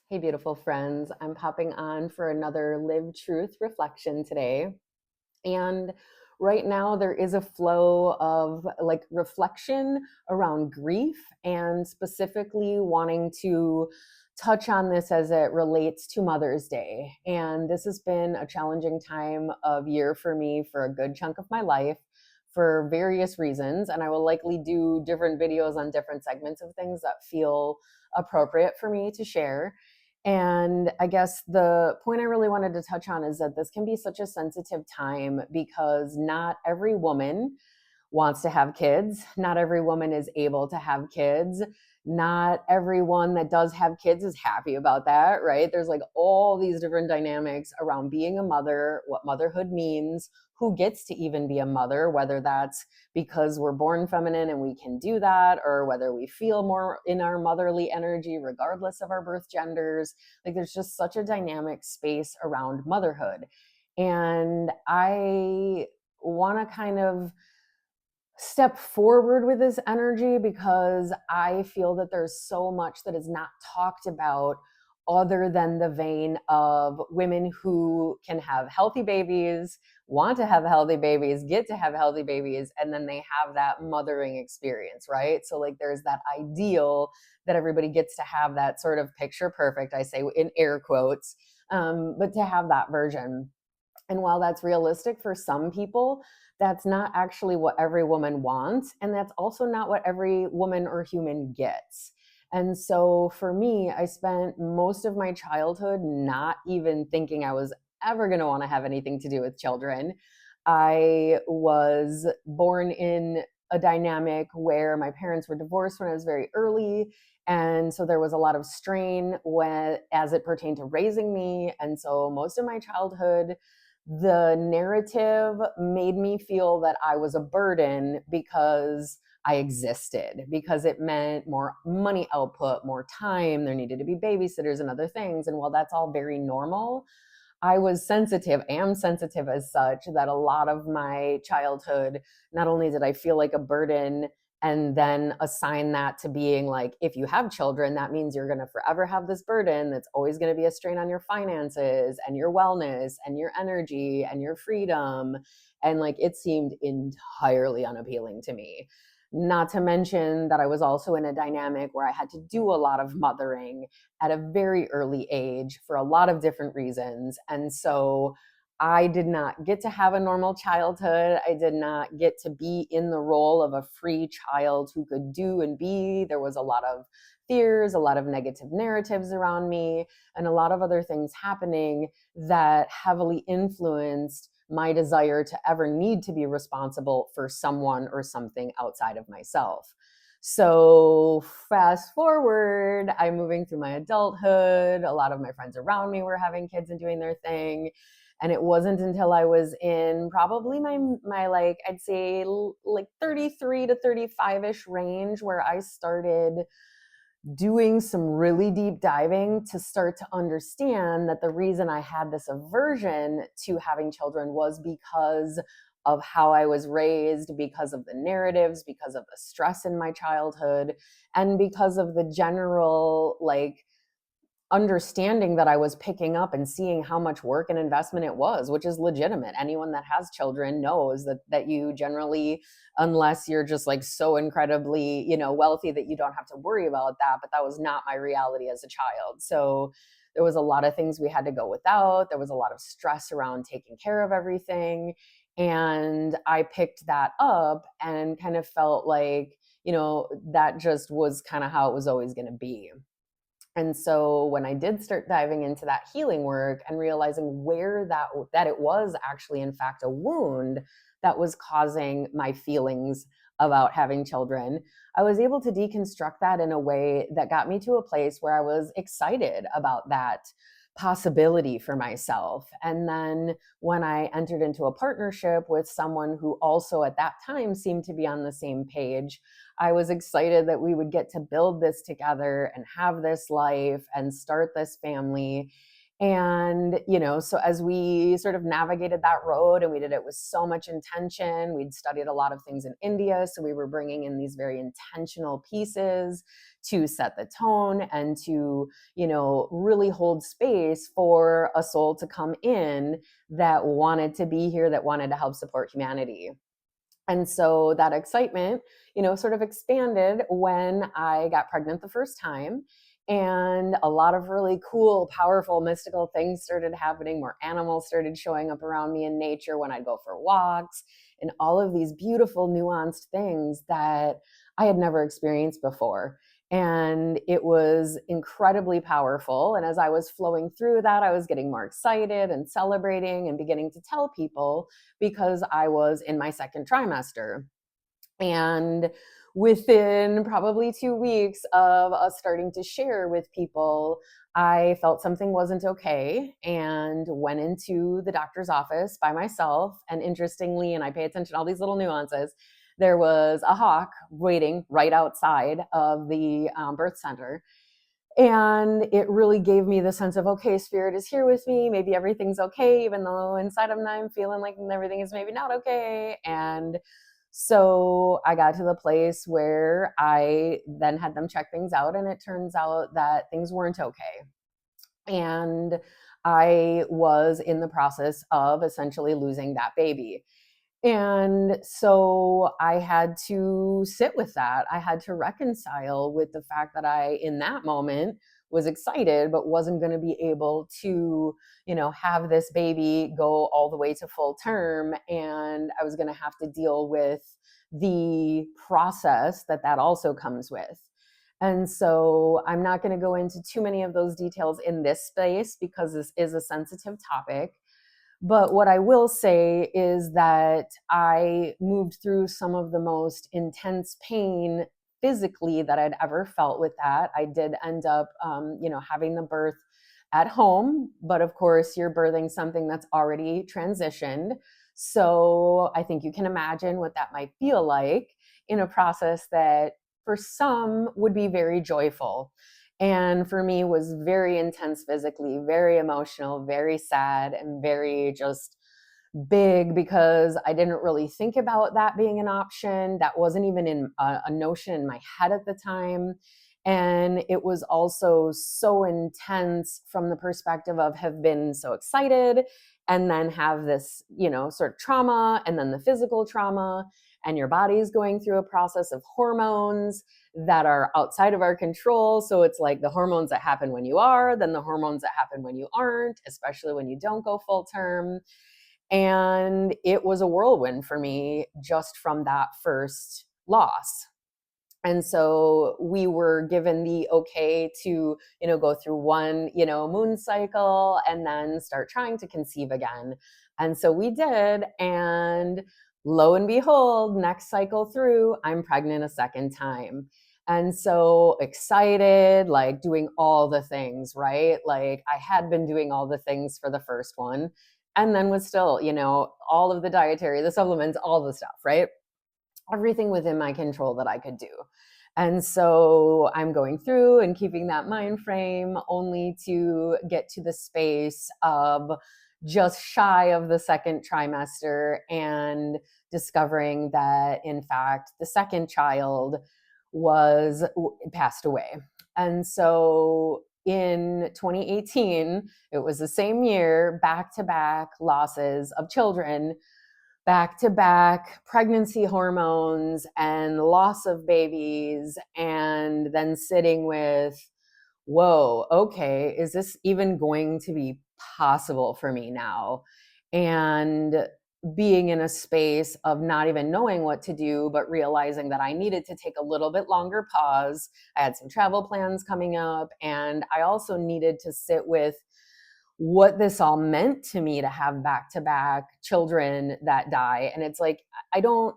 Hey, beautiful friends. I'm popping on for another Live Truth reflection today. And right now, there is a flow of like reflection around grief and specifically wanting to touch on this as it relates to Mother's Day. And this has been a challenging time of year for me for a good chunk of my life for various reasons. And I will likely do different videos on different segments of things that feel appropriate for me to share. And I guess the point I really wanted to touch on is that this can be such a sensitive time because not every woman wants to have kids. Not every woman is able to have kids. Not everyone that does have kids is happy about that, right? There's like all these different dynamics around being a mother, what motherhood means, who gets to even be a mother, whether that's because we're born feminine and we can do that, or whether we feel more in our motherly energy, regardless of our birth genders. Like there's just such a dynamic space around motherhood. And I want to kind of step forward with this energy because I feel that there's so much that is not talked about other than the vein of women who can have healthy babies, want to have healthy babies, get to have healthy babies, and then they have that mothering experience, right? So, like, there's that ideal that everybody gets to have that sort of picture perfect, I say in air quotes, but to have that version. And while that's realistic for some people, that's not actually what every woman wants. And that's also not what every woman or human gets. And so for me, I spent most of my childhood not even thinking I was ever going to want to have anything to do with children. I was born in a dynamic where my parents were divorced when I was very early. And so there was a lot of strain as it pertained to raising me. And so most of my childhood, the narrative made me feel that I was a burden because I existed, because it meant more money output, more time. There needed to be babysitters and other things. And while that's all very normal, I was sensitive, am sensitive as such, that a lot of my childhood, not only did I feel like a burden and then assign that to being like, if you have children, that means you're going to forever have this burden that's always going to be a strain on your finances and your wellness and your energy and your freedom. And like it seemed entirely unappealing to me. Not to mention that I was also in a dynamic where I had to do a lot of mothering at a very early age for a lot of different reasons. And so I did not get to have a normal childhood. I did not get to be in the role of a free child who could do and be. There was a lot of fears, a lot of negative narratives around me, and a lot of other things happening that heavily influenced my desire to ever need to be responsible for someone or something outside of myself. So fast forward, I'm moving through my adulthood. A lot of my friends around me were having kids and doing their thing. And it wasn't until I was in probably my like I'd say like 33 to 35ish range where I started doing some really deep diving to start to understand that the reason I had this aversion to having children was because of how I was raised, because of the narratives, because of the stress in my childhood, and because of the general like understanding that I was picking up and seeing how much work and investment it was, which is legitimate. Anyone that has children knows that you generally, unless you're just like so incredibly, wealthy that you don't have to worry about that, but that was not my reality as a child. So there was a lot of things we had to go without. There was a lot of stress around taking care of everything. And I picked that up and kind of felt like, that just was kind of how it was always going to be. And so when I did start diving into that healing work and realizing where that it was actually in fact a wound that was causing my feelings about having children, I was able to deconstruct that in a way that got me to a place where I was excited about that possibility for myself. And then when I entered into a partnership with someone who also at that time seemed to be on the same page, I was excited that we would get to build this together and have this life and start this family. And, so as we sort of navigated that road and we did it with so much intention, we'd studied a lot of things in India. So we were bringing in these very intentional pieces to set the tone and to, really hold space for a soul to come in that wanted to be here, that wanted to help support humanity. And so that excitement, sort of expanded when I got pregnant the first time. And a lot of really cool, powerful, mystical things started happening. More animals started showing up around me in nature when I'd go for walks, and all of these beautiful, nuanced things that I had never experienced before. And it was incredibly powerful. And as I was flowing through that, I was getting more excited and celebrating and beginning to tell people, because I was in my second trimester. And within probably 2 weeks of us starting to share with people, I felt something wasn't okay and went into the doctor's office by myself. And interestingly, and I pay attention to all these little nuances, there was a hawk waiting right outside of the birth center. And it really gave me the sense of, okay, spirit is here with me. Maybe everything's okay, even though inside of me I'm feeling like everything is maybe not okay. And so I got to the place where I then had them check things out, and it turns out that things weren't okay. And I was in the process of essentially losing that baby. And so I had to sit with that. I had to reconcile with the fact that I, in that moment, was excited, but wasn't going to be able to, have this baby go all the way to full term. And I was going to have to deal with the process that also comes with. And so I'm not going to go into too many of those details in this space because this is a sensitive topic. But what I will say is that I moved through some of the most intense pain physically that I'd ever felt with that. I did end up, having the birth at home, but of course, you're birthing something that's already transitioned. So I think you can imagine what that might feel like in a process that for some would be very joyful. And for me was very intense physically, very emotional, very sad, and very just big, because I didn't really think about that being an option. That wasn't even in a notion in my head at the time. And it was also so intense from the perspective of have been so excited and then have this, sort of trauma, and then the physical trauma, and your body's going through a process of hormones that are outside of our control. So it's like the hormones that happen when you are, then the hormones that happen when you aren't, especially when you don't go full term. And it was a whirlwind for me just from that first loss. And so we were given the okay to, go through one, moon cycle and then start trying to conceive again. And so we did. And lo and behold, next cycle through, I'm pregnant a second time. And so excited, like doing all the things, right? Like I had been doing all the things for the first one, and then was still, all of the dietary, the supplements, all the stuff, right? Everything within my control that I could do. And so I'm going through and keeping that mind frame only to get to the space of just shy of the second trimester and discovering that, in fact, the second child was passed away. And so in 2018, it was the same year, back-to-back losses of children, back-to-back pregnancy hormones and loss of babies, and then sitting with, whoa, okay, is this even going to be possible for me now? And being in a space of not even knowing what to do, but realizing that I needed to take a little bit longer pause. I had some travel plans coming up, and I also needed to sit with what this all meant to me to have back-to-back children that die. And it's like, I don't,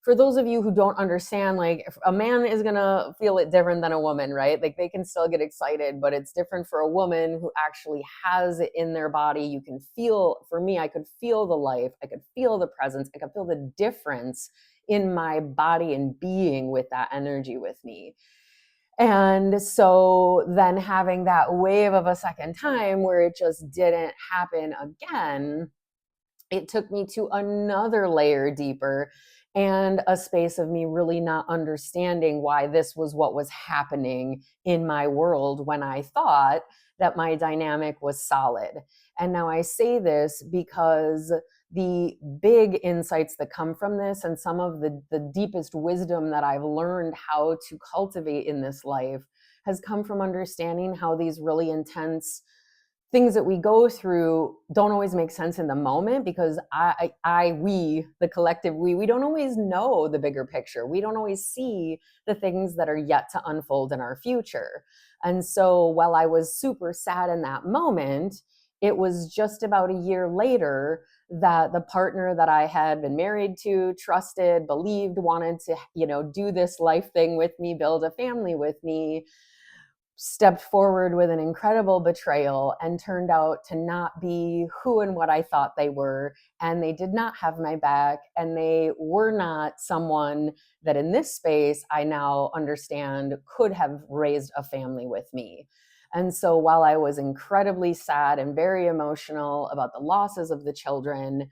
for those of you who don't understand, like if a man is gonna feel it different than a woman, right? Like they can still get excited, but it's different for a woman who actually has it in their body. You can feel, for me, I could feel the life, I could feel the presence, I could feel the difference in my body and being with that energy with me. And so then having that wave of a second time where it just didn't happen again, it took me to another layer deeper and a space of me really not understanding why this was what was happening in my world when I thought that my dynamic was solid. And now I say this because the big insights that come from this and some of the deepest wisdom that I've learned how to cultivate in this life has come from understanding how these really intense things that we go through don't always make sense in the moment, because we, the collective we don't always know the bigger picture. We don't always see the things that are yet to unfold in our future. And so while I was super sad in that moment, it was just about a year later that the partner that I had been married to, trusted, believed, wanted to, do this life thing with me, build a family with me, stepped forward with an incredible betrayal and turned out to not be who and what I thought they were. And they did not have my back. And they were not someone that in this space I now understand could have raised a family with me. And so while I was incredibly sad and very emotional about the losses of the children,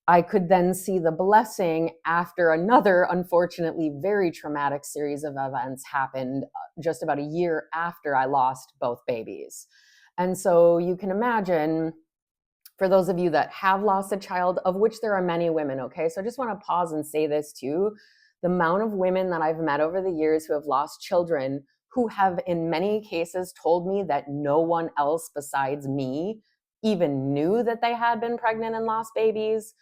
I could then see the blessing after another, unfortunately, very traumatic series of events happened just about a year after I lost both babies. And so you can imagine, for those of you that have lost a child, of which there are many women, okay? So I just want to pause and say this too. The amount of women that I've met over the years who have lost children, who have in many cases told me that no one else besides me even knew that they had been pregnant and lost babies,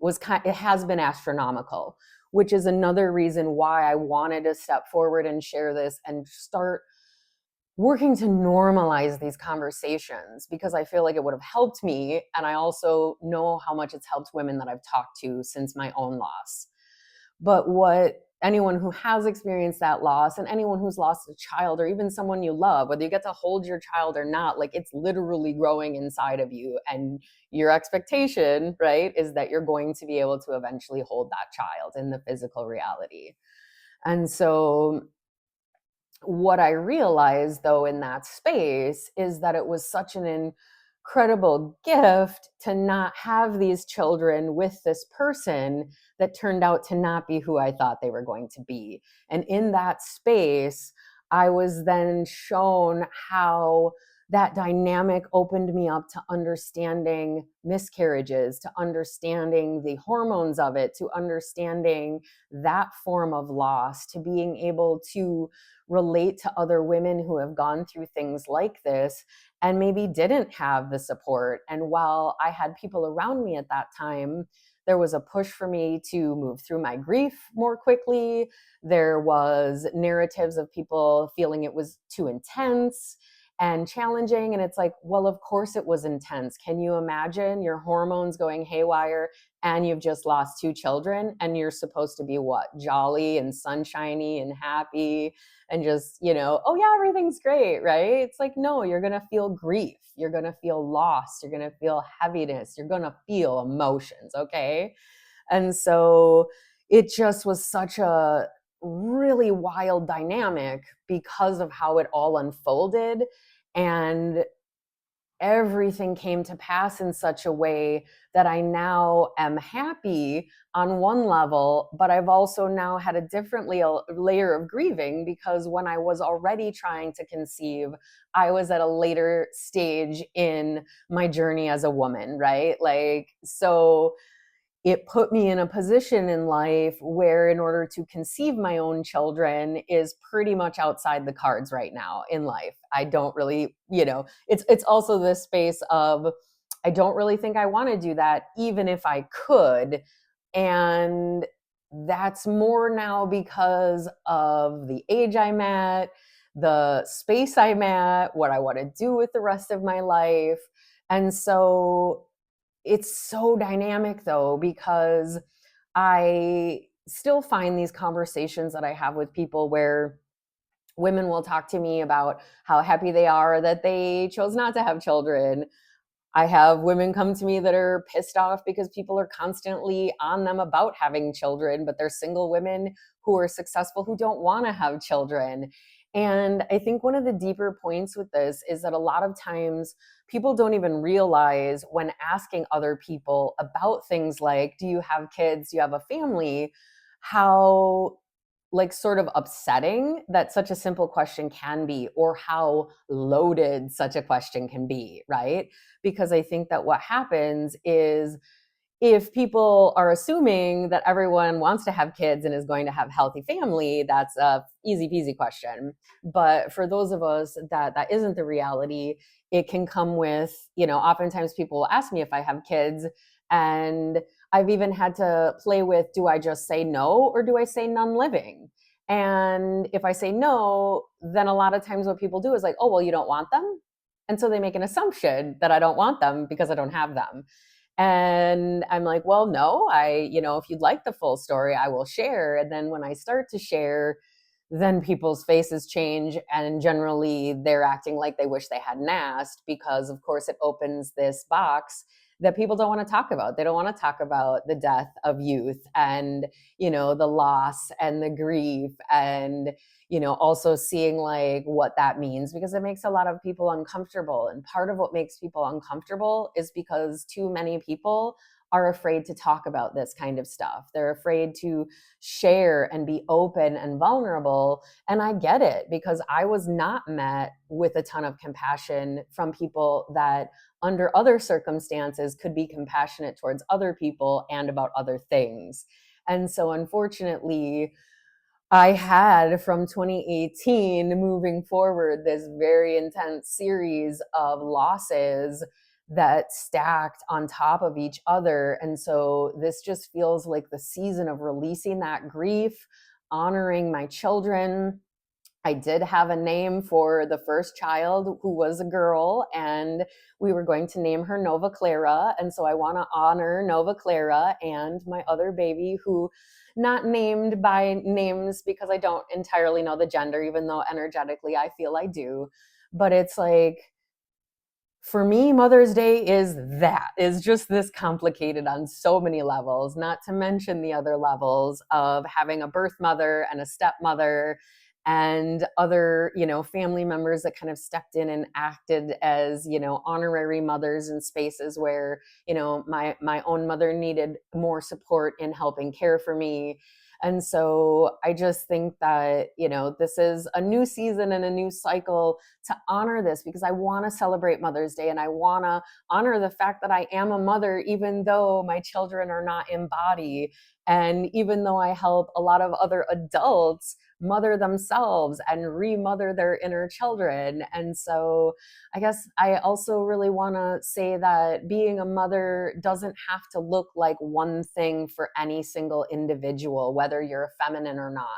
it has been astronomical, which is another reason why I wanted to step forward and share this and start working to normalize these conversations, because I feel like it would have helped me. And I also know how much it's helped women that I've talked to since my own loss. But what anyone who has experienced that loss, and anyone who's lost a child or even someone you love, whether you get to hold your child or not, like, it's literally growing inside of you. And your expectation, right, is that you're going to be able to eventually hold that child in the physical reality. And so what I realized, though, in that space is that it was such an incredible gift to not have these children with this person that turned out to not be who I thought they were going to be. And in that space, I was then shown how that dynamic opened me up to understanding miscarriages, to understanding the hormones of it, to understanding that form of loss, to being able to relate to other women who have gone through things like this and maybe didn't have the support. And while I had people around me at that time, there was a push for me to move through my grief more quickly. There was narratives of people feeling it was too intense and challenging. And it's like, well, of course it was intense. Can you imagine your hormones going haywire and you've just lost two children and you're supposed to be what? Jolly and sunshiny and happy and just, oh yeah, everything's great, right? It's like, no, you're going to feel grief. You're going to feel loss. You're going to feel heaviness. You're going to feel emotions. Okay. And so it just was such a really wild dynamic because of how it all unfolded. And everything came to pass in such a way that I now am happy on one level, but I've also now had a different layer of grieving, because when I was already trying to conceive, I was at a later stage in my journey as a woman, right? Like, so it put me in a position in life where, in order to conceive my own children, is pretty much outside the cards right now in life. I don't really, it's also this space of, I don't really think I want to do that, even if I could. And that's more now because of the age I'm at, the space I'm at, what I want to do with the rest of my life. And so it's so dynamic, though, because I still find these conversations that I have with people where women will talk to me about how happy they are that they chose not to have children. I have women come to me that are pissed off because people are constantly on them about having children, but they're single women who are successful who don't want to have children. And I think one of the deeper points with this is that a lot of times people don't even realize when asking other people about things like, do you have kids? Do you have a family? How like sort of upsetting that such a simple question can be, or how loaded such a question can be, right? Because I think that what happens is if people are assuming that everyone wants to have kids and is going to have healthy family, that's a easy peasy question. But for those of us that isn't the reality, it can come with, oftentimes people will ask me if I have kids, and I've even had to play with, do I just say no or do I say none living? And if I say no, then a lot of times what people do is like, oh, well, you don't want them. And so they make an assumption that I don't want them because I don't have them. And I'm like, well, no, if you'd like the full story, I will share. And then when I start to share, then people's faces change. And generally, they're acting like they wish they hadn't asked because, of course, it opens this box that people don't want to talk about. They don't want to talk about the death of youth and, the loss and the grief and, also seeing like what that means, because it makes a lot of people uncomfortable. And part of what makes people uncomfortable is because too many people are afraid to talk about this kind of stuff. They're afraid to share and be open and vulnerable. And I get it, because I was not met with a ton of compassion from people that under other circumstances could be compassionate towards other people and about other things. And so unfortunately, I had from 2018 moving forward this very intense series of losses that stacked on top of each other. And so this just feels like the season of releasing that grief, honoring my children. I did have a name for the first child, who was a girl, and we were going to name her Nova Clara. And so I want to honor Nova Clara and my other baby, who not named by names because I don't entirely know the gender, even though energetically I feel I do. But it's like, for me, Mother's Day is just this complicated on so many levels, not to mention the other levels of having a birth mother and a stepmother and other, family members that kind of stepped in and acted as, honorary mothers in spaces where, my own mother needed more support in helping care for me. And so I just think that, this is a new season and a new cycle to honor this, because I want to celebrate Mother's Day and I want to honor the fact that I am a mother, even though my children are not in body. And even though I help a lot of other adults mother themselves and remother their inner children. And so I guess I also really want to say that being a mother doesn't have to look like one thing for any single individual, whether you're a feminine or not.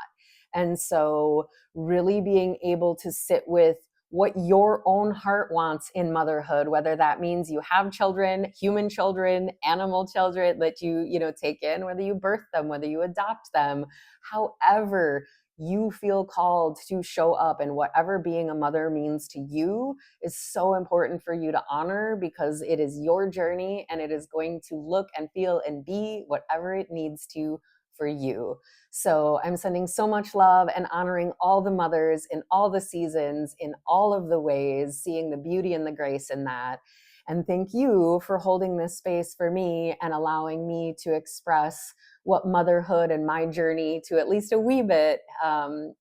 And so really being able to sit with what your own heart wants in motherhood, whether that means you have children, human children, animal children that you take in, whether you birth them, whether you adopt them, however you feel called to show up, and whatever being a mother means to you is so important for you to honor, because it is your journey and it is going to look and feel and be whatever it needs to for you. So I'm sending so much love and honoring all the mothers in all the seasons, in all of the ways, seeing the beauty and the grace in that. And thank you for holding this space for me and allowing me to express what motherhood and my journey to at least a wee bit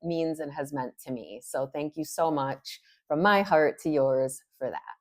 means and has meant to me. So thank you so much from my heart to yours for that.